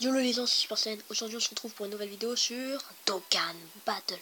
Yolo les gens, c'est Super Saiyan. Aujourd'hui on se retrouve pour une nouvelle vidéo sur Dokkan Battle.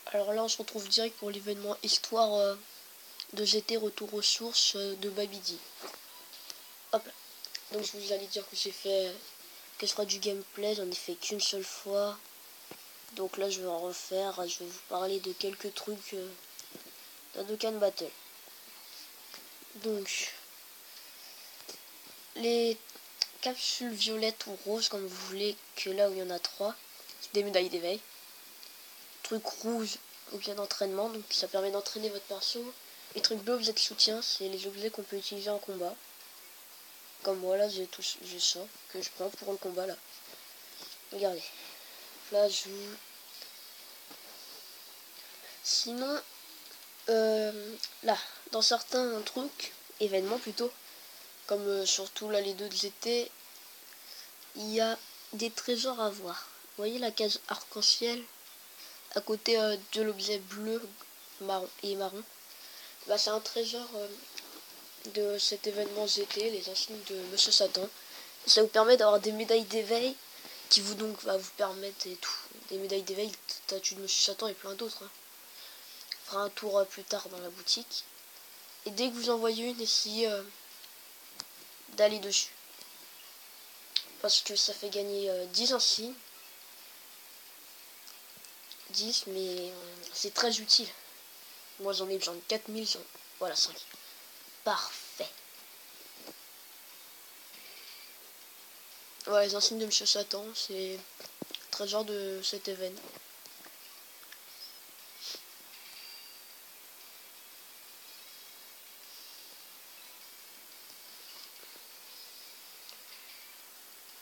Alors là on se retrouve direct pour l'événement histoire de GT Retour aux sources de Babidi. Hop là. Donc je vous allais dire que que ce sera du gameplay, j'en ai fait qu'une seule fois. Donc là je vais en refaire, je vais vous parler de quelques trucs de Dokkan Battle. Donc les capsules violettes ou roses comme vous voulez, que là où il y en a 3, des médailles d'éveil. Truc rouge, objet d'entraînement, donc ça permet d'entraîner votre perso. Et truc bleu, objet de soutien, c'est les objets qu'on peut utiliser en combat. Comme moi là, j'ai ça que je prends pour le combat là. Regardez. Là, je vous... Sinon, là, dans certains trucs, événements plutôt, comme surtout là les 2 de GT, il y a des trésors à voir. Vous voyez la case arc-en-ciel à côté de l'objet bleu, marron et marron. Bah, c'est un trésor de cet événement GT, les insignes de Monsieur Satan. Ça vous permet d'avoir des médailles d'éveil qui vous donc va vous permettre et tout. Des médailles d'éveil, statue de Monsieur Satan et plein d'autres. On fera un tour plus tard dans la boutique. Et dès que vous envoyez une, essayez d'aller dessus. Parce que ça fait gagner 10 insignes. 10, mais c'est très utile. Moi j'en ai besoin de 4000, voilà 5. Parfait. Ouais, les insignes de Monsieur Satan, c'est très genre de cet événement.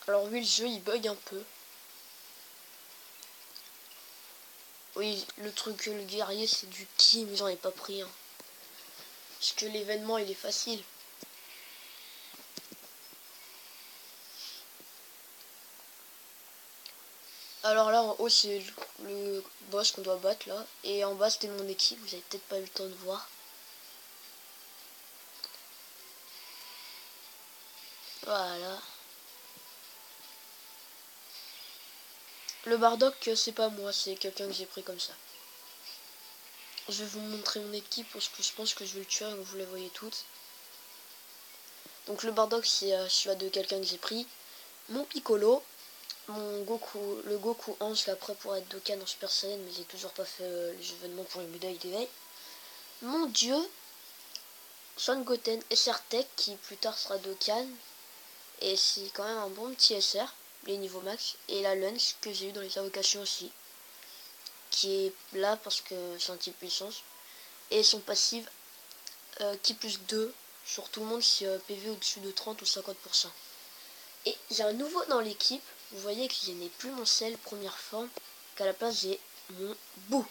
Alors oui, le jeu il bug un peu. Oui, le truc le guerrier c'est du ki, mais j'en ai pas pris un. Parce que l'événement il est facile. Alors là en haut c'est le boss qu'on doit battre là. Et en bas c'était mon équipe, vous avez peut-être pas eu le temps de voir. Voilà. Le Bardock c'est pas moi, c'est quelqu'un que j'ai pris comme ça. Je vais vous montrer mon équipe parce que je pense que je vais le tuer, vous les voyez toutes. Donc le Bardock c'est celui de quelqu'un que j'ai pris. Mon Piccolo, mon Goku, le Goku 11 là prêt pour être Dokkan en Super Saiyan, mais j'ai toujours pas fait les événements pour les médailles d'éveil. Mon dieu, Son Goten SR-Tech qui plus tard sera Dokkan. Et c'est quand même un bon petit SR, les niveaux max. Et la Lunch que j'ai eu dans les invocations aussi, qui est là parce que c'est un type puissance. Et son passif qui plus 2 sur tout le monde si PV au-dessus de 30 ou 50%. Et j'ai un nouveau dans l'équipe. Vous voyez que je n'ai plus mon sel première forme, qu'à la place j'ai mon Boo.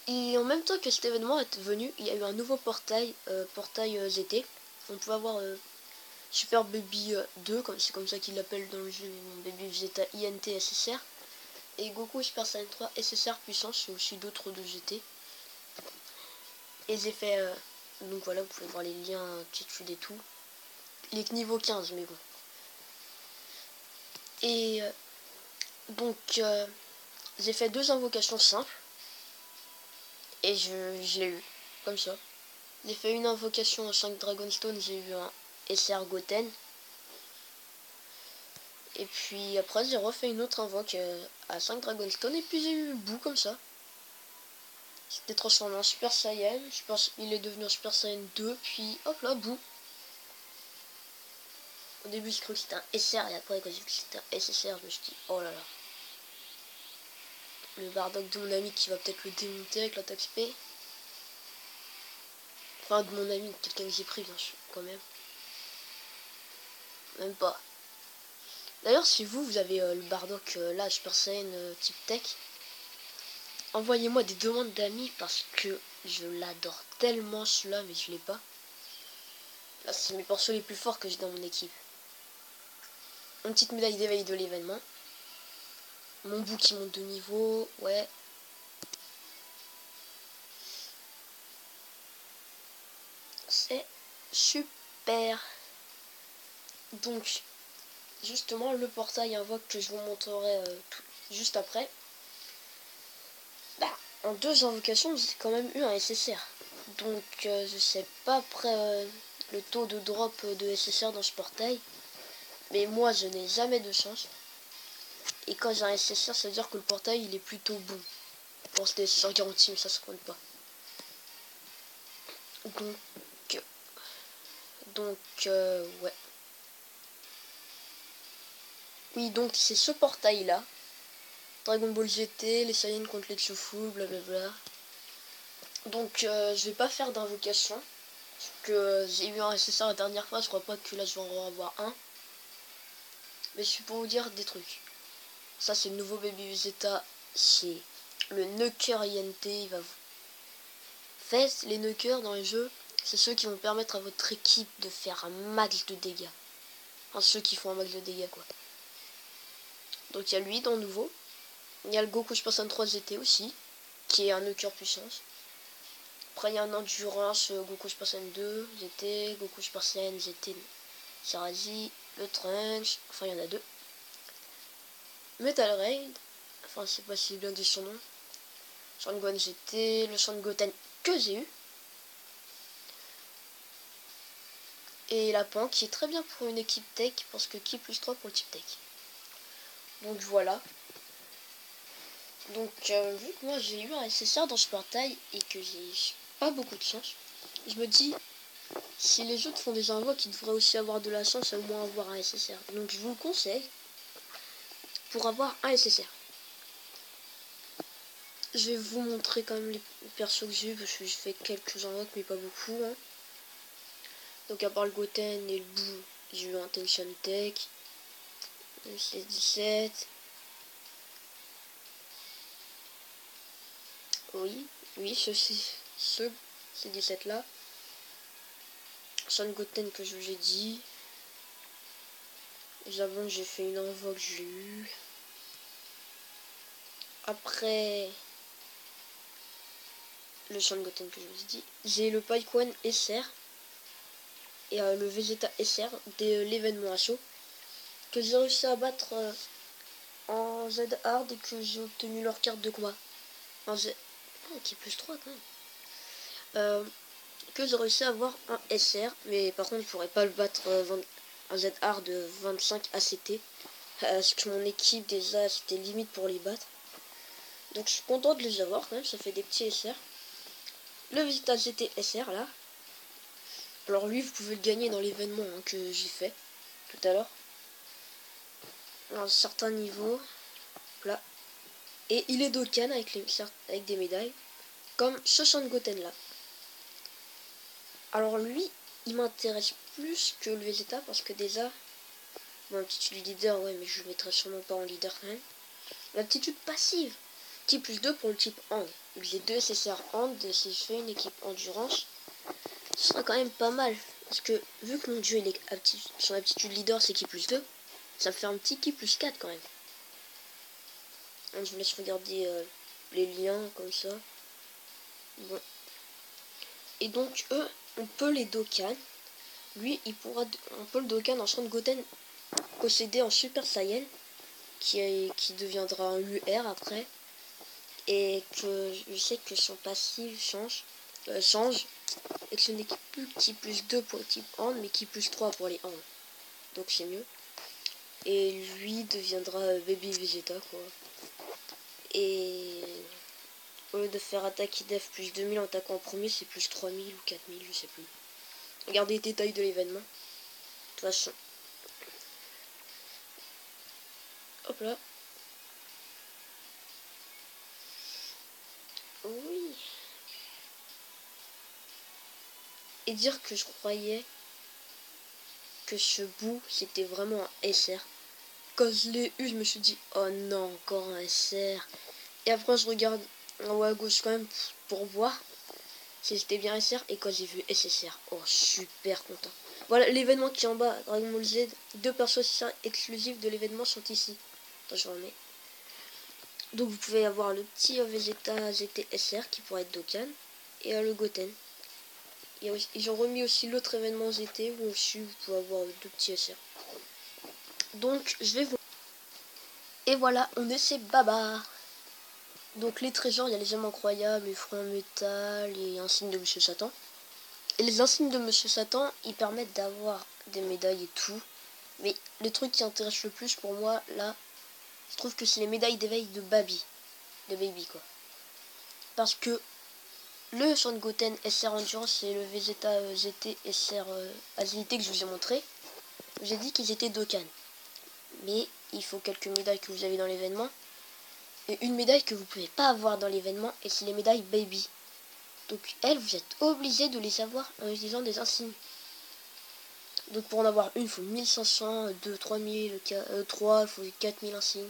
Et en même temps que cet événement est venu, il y a eu un nouveau portail, GT. On peut avoir Super Baby 2, c'est comme ça qu'il l'appelle dans le jeu, mais mon Baby Vegeta INT SSR. Et Goku Super Saiyan 3 SSR puissance, c'est aussi d'autres de GT. Et j'ai fait, donc voilà, vous pouvez voir les liens, attitude et tout. Il est que niveau 15, mais bon. Et donc, j'ai fait 2 invocations simples. Et je l'ai eu, comme ça. J'ai fait une invocation en 5 Dragonstone, j'ai eu un SR Goten. Et puis après j'ai refait une autre invoque à 5 Dragonstone et puis j'ai eu le bout comme ça. C'était transformé en Super Saiyan, je pense il est devenu en Super Saiyan 2, puis hop là, bout. Au début je cru que c'était un SR et après quand j'ai vu que c'était un SSR, je me suis dit oh là là. Le Bardock de mon ami qui va peut-être le démonter avec l'attaque SP. Enfin de mon ami, quelqu'un que j'ai pris bien sûr, quand même. Même pas. D'ailleurs si vous avez le Bardock là, Super Saiyan type tech, envoyez-moi des demandes d'amis parce que je l'adore tellement celui-là, mais je l'ai pas. Là, c'est mes persos les plus forts que j'ai dans mon équipe. Une petite médaille d'éveil de l'événement. Mon bout qui monte de niveau, ouais. C'est super. Donc, justement, le portail invoque que je vous montrerai juste après. Bah, en 2 invocations, j'ai quand même eu un SSR. Donc, je sais pas après le taux de drop de SSR dans ce portail. Mais moi, je n'ai jamais de chance. Et quand j'ai un SSR, ça veut dire que le portail, il est plutôt bon. Bon, c'était sur garantie, mais ça compte pas. Donc, ouais. Oui, donc c'est ce portail-là. Dragon Ball GT, les Saiyans contre les Choufou, blablabla. Donc, je vais pas faire d'invocation. Parce que j'ai eu un SSR la dernière fois, je crois pas que là je vais en avoir un. Mais je suis pour vous dire des trucs. Ça, c'est le nouveau Baby Vegeta. C'est le Nuker INT. Il va vous. Faites les Nukers dans les jeux. C'est ceux qui vont permettre à votre équipe de faire un max de dégâts. Enfin, ceux qui font un max de dégâts, quoi. Donc, il y a lui dans le nouveau. Il y a le Goku Super Saiyan 3 GT aussi, qui est un Nuker puissance. Après, il y a un Endurance Goku Super Saiyan 2 GT, Goku Super Saiyan GT Sarazi, le Trunks, enfin, il y en a 2. Metal Raid, enfin, c'est pas si bien dit son nom. Shangon GT, le Shangoten que j'ai eu. Et la Pan qui est très bien pour une équipe tech, parce que qui plus 3 pour le type tech. Donc voilà. Donc vu que moi j'ai eu un SSR dans ce portail et que j'ai pas beaucoup de chance, je me dis, si les autres font des invoques, ils devraient aussi avoir de la chance à au moins avoir un SSR. Donc je vous le conseille pour avoir un SSR. Je vais vous montrer quand même les persos que j'ai eu, parce que j'ai fait quelques invoques mais pas beaucoup. Hein. Donc à part le Goten et le Boo, j'ai eu un Tension Tech, le C17. Oui, ce C17 là. Son Goten que je vous ai dit. J'avoue que j'ai fait une invoque, j'ai eu. Après le Son Goten que je vous ai dit, j'ai le Paikwan SR et le Vegeta SR de l'événement Assaut que j'ai réussi à battre en Z hard et que j'ai obtenu leur carte de combat. En Z. Oh, qui est plus 3 quand même. Que j'ai réussi à avoir un SR, mais par contre je pourrais pas le battre un Z hard de 25 ACT. Parce que mon équipe déjà c'était limite pour les battre. Donc je suis content de les avoir quand même, ça fait des petits SR. Le Vegeta GT SR là. Alors lui vous pouvez le gagner dans l'événement hein, que j'ai fait tout à l'heure. À un certain niveau. Là. Et il est Dokkan avec des médailles. Comme ce Son Goten là. Alors lui, il m'intéresse plus que le Vegeta parce que déjà, mon aptitude leader, ouais, mais je le mettrai sûrement pas en leader quand même. L'aptitude passive, type plus 2 pour le type hand. Les deux SSR hand, si je fais une équipe endurance, ce sera quand même pas mal. Parce que vu que mon dieu, il est son aptitude leader c'est qui plus 2, ça me fait un petit qui plus 4 quand même. Donc, je vous laisse regarder les liens comme ça. Bon. Et donc eux, on peut les Dokkan. Lui, on peut le Dokkan en Son Goten possédé en Super Saiyan, qui deviendra un UR après, et que je sais que son passif change, et que ce n'est plus qui plus 2 pour le type hand, mais qui plus 3 pour les hand. Donc c'est mieux. Et lui deviendra Baby Vegeta, quoi. Et au lieu de faire attaque def plus 2000 en attaquant en premier, c'est plus 3000 ou 4000, je sais plus. Regardez les détails de l'événement. De toute façon. Hop là. Oui. Et dire que je croyais que ce bout c'était vraiment un SR. Quand je l'ai eu, je me suis dit oh non, encore un SR. Et après je regarde en haut à gauche quand même pour voir si c'était bien SR. Et quand j'ai vu SSR, oh super content. Voilà l'événement qui est en bas, Dragon Ball Z. 2 persos exclusifs de l'événement sont ici. Attends, je remets. Donc vous pouvez avoir le petit Vegeta GT SR qui pourrait être Dokkan. Et le Goten. Ils ont remis aussi l'autre événement GT où aussi vous pouvez avoir 2 petits SR. Donc je vais vous... Et voilà, on est chez Baba. Donc les trésors, il y a les gemmes incroyables, les fruits en métal et un signe de Monsieur Satan. Et les insignes de Monsieur Satan, ils permettent d'avoir des médailles et tout. Mais le truc qui intéresse le plus pour moi, là, je trouve que c'est les médailles d'éveil de Baby. De Baby, quoi. Parce que le Son Goten SR Endurance et le Vegeta GT SR Agilité que je vous ai montré, j'ai dit qu'ils étaient Dokkan. Mais il faut quelques médailles que vous avez dans l'événement. Et une médaille que vous ne pouvez pas avoir dans l'événement, et c'est les médailles Baby. Donc elles, vous êtes obligé de les avoir en utilisant des insignes. Donc pour en avoir une, il faut 1500, 2, 3000, 3, il faut 4000 insignes.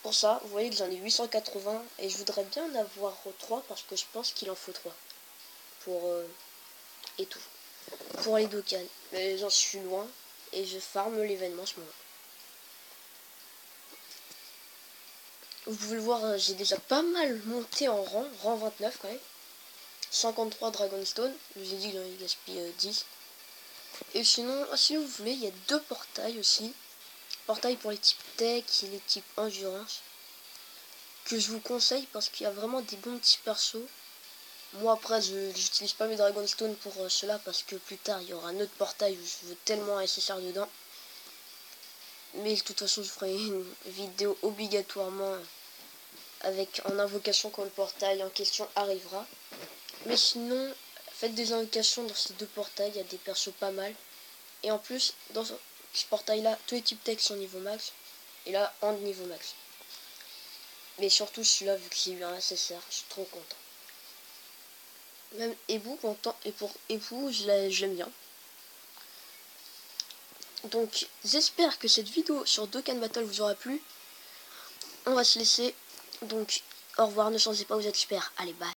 Pour ça, vous voyez que j'en ai 880 et je voudrais bien en avoir 3 parce que je pense qu'il en faut 3 pour et tout. Pour les Dokkan. Mais j'en suis loin et je farme l'événement en ce moment. Vous pouvez le voir, j'ai déjà pas mal monté en rang 29 quand même. 53 Dragonstone, je vous ai dit que j'en ai gaspillé 10. Et sinon, si vous voulez, il y a 2 portails aussi. Portail pour les types tech et les types endurance. Que je vous conseille parce qu'il y a vraiment des bons petits persos. Moi après, je n'utilise pas mes Dragonstone pour cela parce que plus tard, il y aura un autre portail où je veux tellement un SSR dedans. Mais de toute façon, je ferai une vidéo obligatoirement avec en invocation quand le portail en question arrivera. Mais sinon, faites des invocations dans ces 2 portails, il y a des persos pas mal. Et en plus, dans ce portail-là, tous les types tech sont niveau max. Et là, en niveau max. Mais surtout celui-là, vu que j'ai eu un SSR, je suis trop content. Même Ebou, content. Et pour Ebou, je l'aime bien. Donc, j'espère que cette vidéo sur Dokkan Battle vous aura plu. On va se laisser. Donc, au revoir, ne changez pas, vous êtes super. Allez, bye.